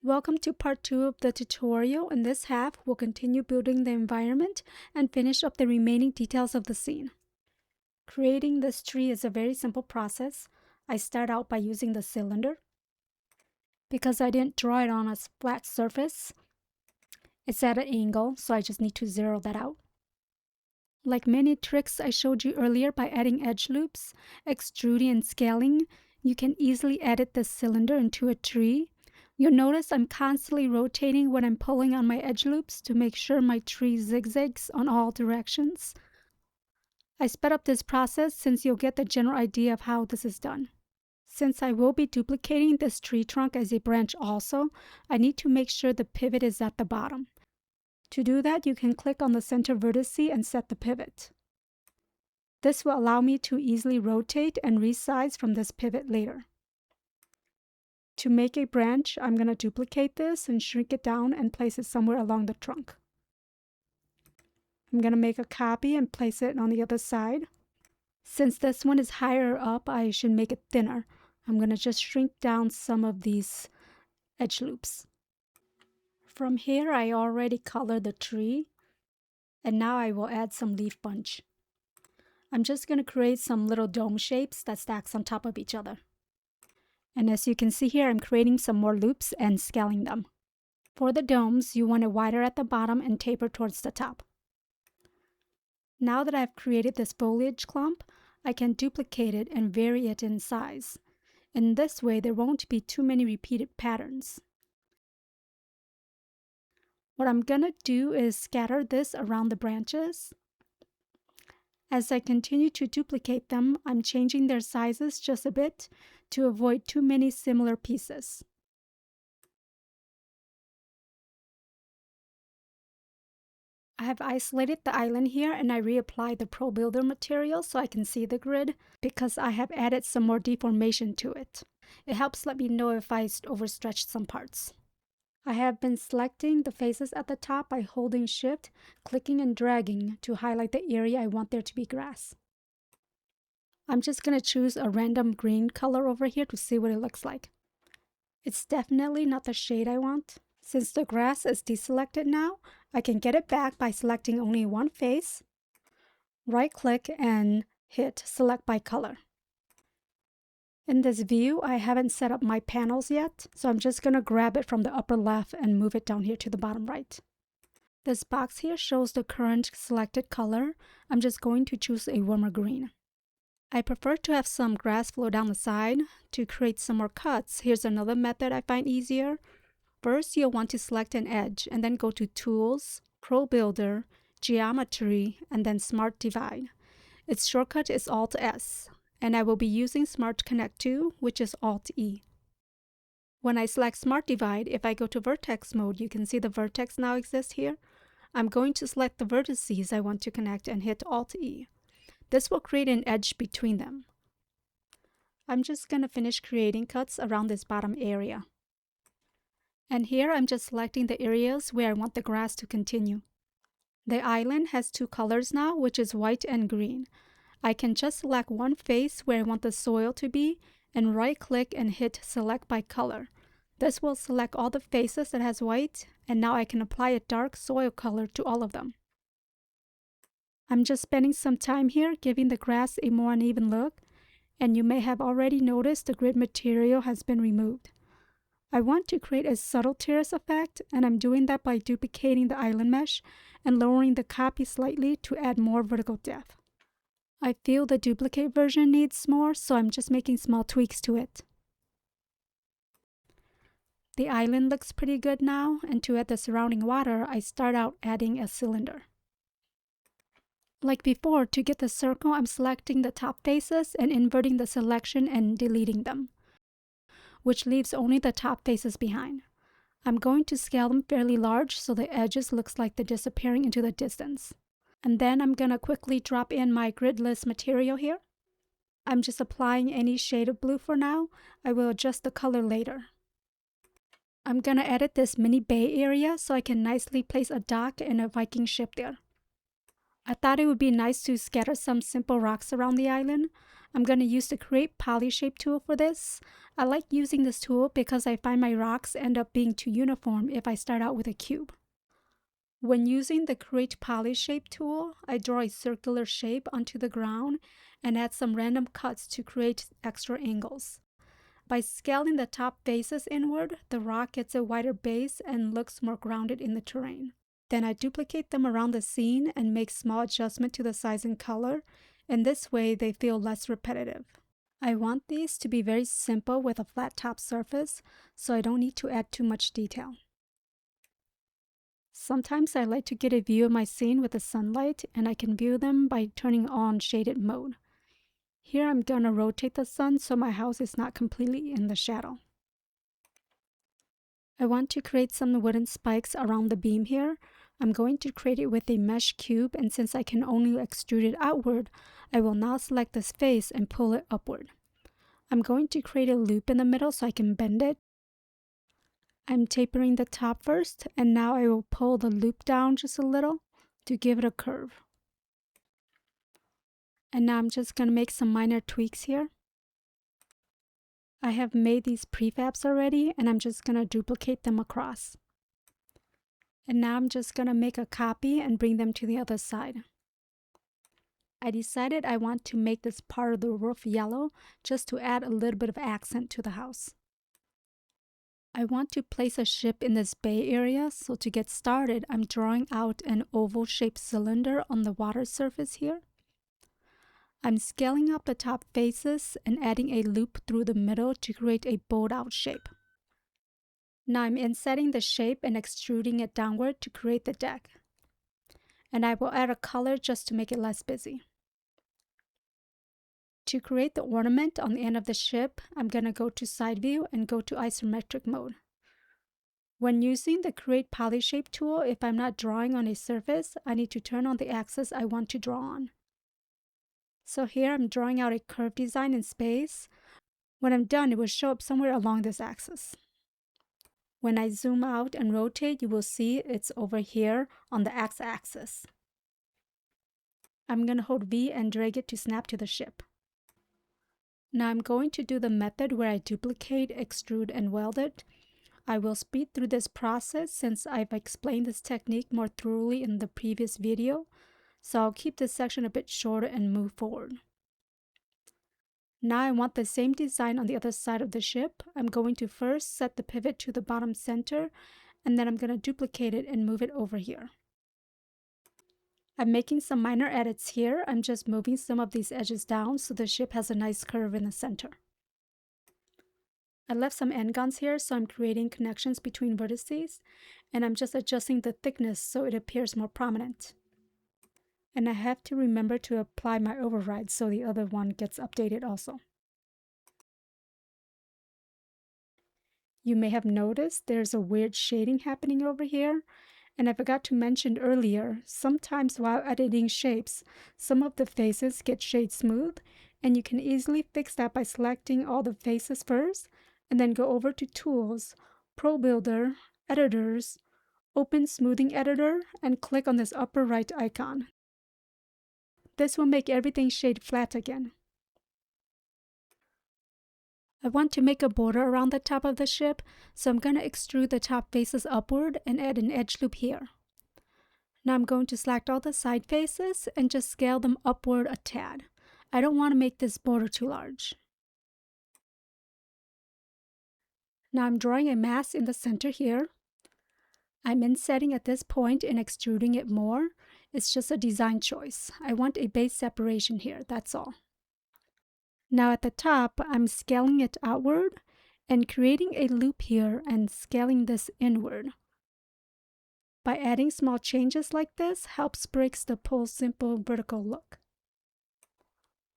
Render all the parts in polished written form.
Welcome to part 2 of the tutorial. In this half, we'll continue building the environment and finish up the remaining details of the scene. Creating this tree is a very simple process. I start out by using the cylinder. Because I didn't draw it on a flat surface, it's at an angle, so I just need to zero that out. Like many tricks I showed you earlier by adding edge loops, extruding and scaling, you can easily edit the cylinder into a tree. You'll notice I'm constantly rotating when I'm pulling on my edge loops to make sure my tree zigzags on all directions. I sped up this process since you'll get the general idea of how this is done. Since I will be duplicating this tree trunk as a branch also, I need to make sure the pivot is at the bottom. To do that, you can click on the center vertex and set the pivot. This will allow me to easily rotate and resize from this pivot later. To make a branch, I'm going to duplicate this and shrink it down and place it somewhere along the trunk. I'm going to make a copy and place it on the other side. Since this one is higher up, I should make it thinner. I'm going to just shrink down some of these edge loops. From here, I already colored the tree, and now I will add some leaf bunch. I'm just going to create some little dome shapes that stacks on top of each other. And as you can see here, I'm creating some more loops and scaling them. For the domes, you want it wider at the bottom and taper towards the top. Now that I've created this foliage clump, I can duplicate it and vary it in size. In this way, there won't be too many repeated patterns. What I'm gonna do is scatter this around the branches. As I continue to duplicate them, I'm changing their sizes just a bit to avoid too many similar pieces. I have isolated the island here and I reapplied the ProBuilder material so I can see the grid because I have added some more deformation to it. It helps let me know if I overstretched some parts. I have been selecting the faces at the top by holding Shift, clicking and dragging to highlight the area I want there to be grass. I'm just going to choose a random green color over here to see what it looks like. It's definitely not the shade I want. Since the grass is deselected now, I can get it back by selecting only one face, right-click and hit Select by Color. In this view, I haven't set up my panels yet, so I'm just going to grab it from the upper left and move it down here to the bottom right. This box here shows the current selected color. I'm just going to choose a warmer green. I prefer to have some grass flow down the side. To create some more cuts, here's another method I find easier. First, you'll want to select an edge and then go to Tools, ProBuilder, Geometry, and then Smart Divide. Its shortcut is Alt-S, and I will be using Smart Connect 2, which is Alt-E. When I select Smart Divide, if I go to Vertex mode, you can see the vertex now exists here. I'm going to select the vertices I want to connect and hit Alt-E. This will create an edge between them. I'm just going to finish creating cuts around this bottom area. And here I'm just selecting the areas where I want the grass to continue. The island has two colors now, which is white and green. I can just select one face where I want the soil to be and right-click and hit Select by Color. This will select all the faces that has white, and now I can apply a dark soil color to all of them. I'm just spending some time here giving the grass a more uneven look, and you may have already noticed the grid material has been removed. I want to create a subtle terrace effect, and I'm doing that by duplicating the island mesh and lowering the copy slightly to add more vertical depth. I feel the duplicate version needs more, so I'm just making small tweaks to it. The island looks pretty good now, and to add the surrounding water, I start out adding a cylinder. Like before, to get the circle, I'm selecting the top faces and inverting the selection and deleting them, which leaves only the top faces behind. I'm going to scale them fairly large so the edges looks like they're disappearing into the distance. And then I'm going to quickly drop in my gridless material here. I'm just applying any shade of blue for now. I will adjust the color later. I'm going to edit this mini bay area so I can nicely place a dock and a Viking ship there. I thought it would be nice to scatter some simple rocks around the island. I'm going to use the Create Polyshape tool for this. I like using this tool because I find my rocks end up being too uniform if I start out with a cube. When using the Create Polyshape tool, I draw a circular shape onto the ground and add some random cuts to create extra angles. By scaling the top faces inward, the rock gets a wider base and looks more grounded in the terrain. Then I duplicate them around the scene and make small adjustments to the size and color, and this way they feel less repetitive. I want these to be very simple with a flat top surface, so I don't need to add too much detail. Sometimes I like to get a view of my scene with the sunlight, and I can view them by turning on shaded mode. Here I'm going to rotate the sun so my house is not completely in the shadow. I want to create some wooden spikes around the beam here. I'm going to create it with a mesh cube, and since I can only extrude it outward, I will now select this face and pull it upward. I'm going to create a loop in the middle so I can bend it. I'm tapering the top first, and now I will pull the loop down just a little to give it a curve. And now I'm just going to make some minor tweaks here. I have made these prefabs already, and I'm just going to duplicate them across. And now I'm just going to make a copy and bring them to the other side. I decided I want to make this part of the roof yellow just to add a little bit of accent to the house. I want to place a ship in this bay area, so to get started, I'm drawing out an oval-shaped cylinder on the water surface here. I'm scaling up the top faces and adding a loop through the middle to create a bowed-out shape. Now I'm insetting the shape and extruding it downward to create the deck. And I will add a color just to make it less busy. To create the ornament on the end of the ship, I'm going to go to Side View and go to Isometric mode. When using the Create Polyshape tool, if I'm not drawing on a surface, I need to turn on the axis I want to draw on. So here I'm drawing out a curved design in space. When I'm done, it will show up somewhere along this axis. When I zoom out and rotate, you will see it's over here on the x-axis. I'm going to hold V and drag it to snap to the ship. Now I'm going to do the method where I duplicate, extrude, and weld it. I will speed through this process since I've explained this technique more thoroughly in the previous video, so I'll keep this section a bit shorter and move forward. Now I want the same design on the other side of the ship. I'm going to first set the pivot to the bottom center, and then I'm going to duplicate it and move it over here. I'm making some minor edits here. I'm just moving some of these edges down so the ship has a nice curve in the center. I left some endguns here, so I'm creating connections between vertices, and I'm just adjusting the thickness so it appears more prominent. And I have to remember to apply my override so the other one gets updated also. You may have noticed there's a weird shading happening over here, and I forgot to mention earlier, sometimes while editing shapes, some of the faces get shade smooth, and you can easily fix that by selecting all the faces first, and then go over to Tools, ProBuilder, Editors, open Smoothing Editor, and click on this upper right icon. This will make everything shade flat again. I want to make a border around the top of the ship, so I'm going to extrude the top faces upward and add an edge loop here. Now I'm going to select all the side faces and just scale them upward a tad. I don't want to make this border too large. Now I'm drawing a mass in the center here. I'm insetting at this point and extruding it more. It's just a design choice. I want a base separation here, that's all. Now at the top, I'm scaling it outward and creating a loop here and scaling this inward. By adding small changes like this, helps breaks the pull simple vertical look.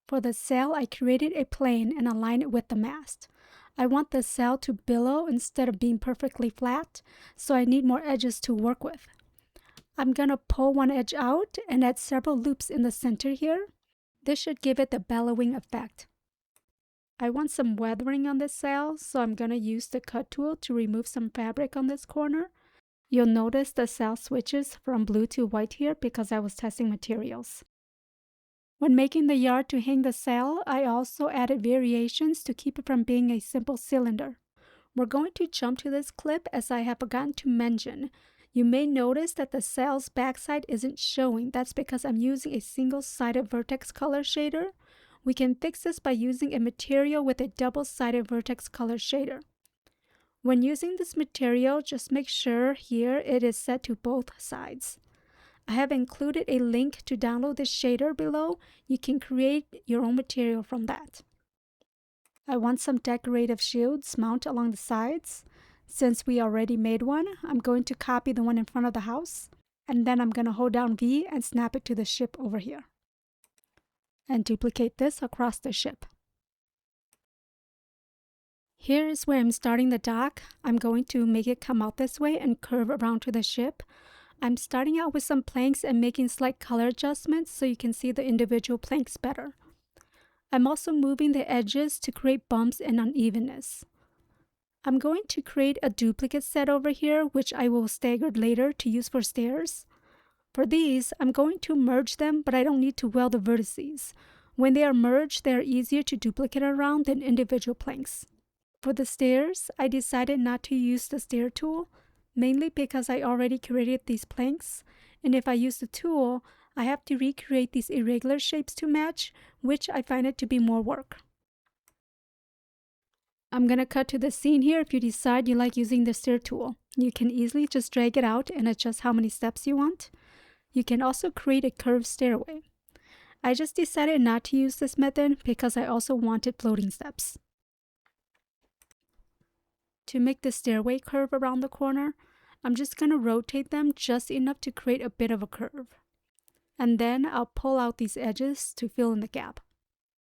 For the sail, I created a plane and aligned it with the mast. I want the sail to billow instead of being perfectly flat, so I need more edges to work with. I'm going to pull one edge out and add several loops in the center here. This should give it the bellowing effect. I want some weathering on this sail, so I'm going to use the cut tool to remove some fabric on this corner. You'll notice the cell switches from blue to white here because I was testing materials. When making the yard to hang the sail, I also added variations to keep it from being a simple cylinder. We're going to jump to this clip as I have forgotten to mention. You may notice that the sail's backside isn't showing. That's because I'm using a single-sided vertex color shader. We can fix this by using a material with a double-sided vertex color shader. When using this material, just make sure here it is set to both sides. I have included a link to download this shader below. You can create your own material from that. I want some decorative shields mounted along the sides. Since we already made one, I'm going to copy the one in front of the house, and then I'm going to hold down V and snap it to the ship over here. And duplicate this across the ship. Here is where I'm starting the dock. I'm going to make it come out this way and curve around to the ship. I'm starting out with some planks and making slight color adjustments so you can see the individual planks better. I'm also moving the edges to create bumps and unevenness. I'm going to create a duplicate set over here, which I will stagger later to use for stairs. For these, I'm going to merge them, but I don't need to weld the vertices. When they are merged, they are easier to duplicate around than individual planks. For the stairs, I decided not to use the stair tool, mainly because I already created these planks, and if I use the tool, I have to recreate these irregular shapes to match, which I find it to be more work. I'm gonna cut to the scene here if you decide you like using the stair tool. You can easily just drag it out and adjust how many steps you want. You can also create a curved stairway. I just decided not to use this method because I also wanted floating steps. To make the stairway curve around the corner, I'm just going to rotate them just enough to create a bit of a curve. And then I'll pull out these edges to fill in the gap.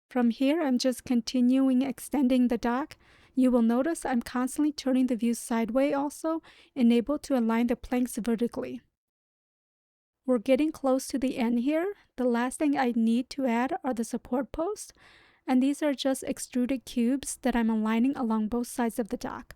From here, I'm just continuing extending the dock. You will notice I'm constantly turning the view sideways also, and able to align the planks vertically. We're getting close to the end here. The last thing I need to add are the support posts, and these are just extruded cubes that I'm aligning along both sides of the dock.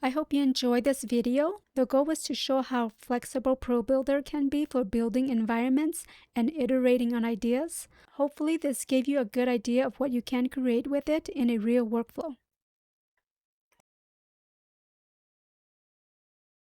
I hope you enjoyed this video. The goal was to show how flexible ProBuilder can be for building environments and iterating on ideas. Hopefully this gave you a good idea of what you can create with it in a real workflow.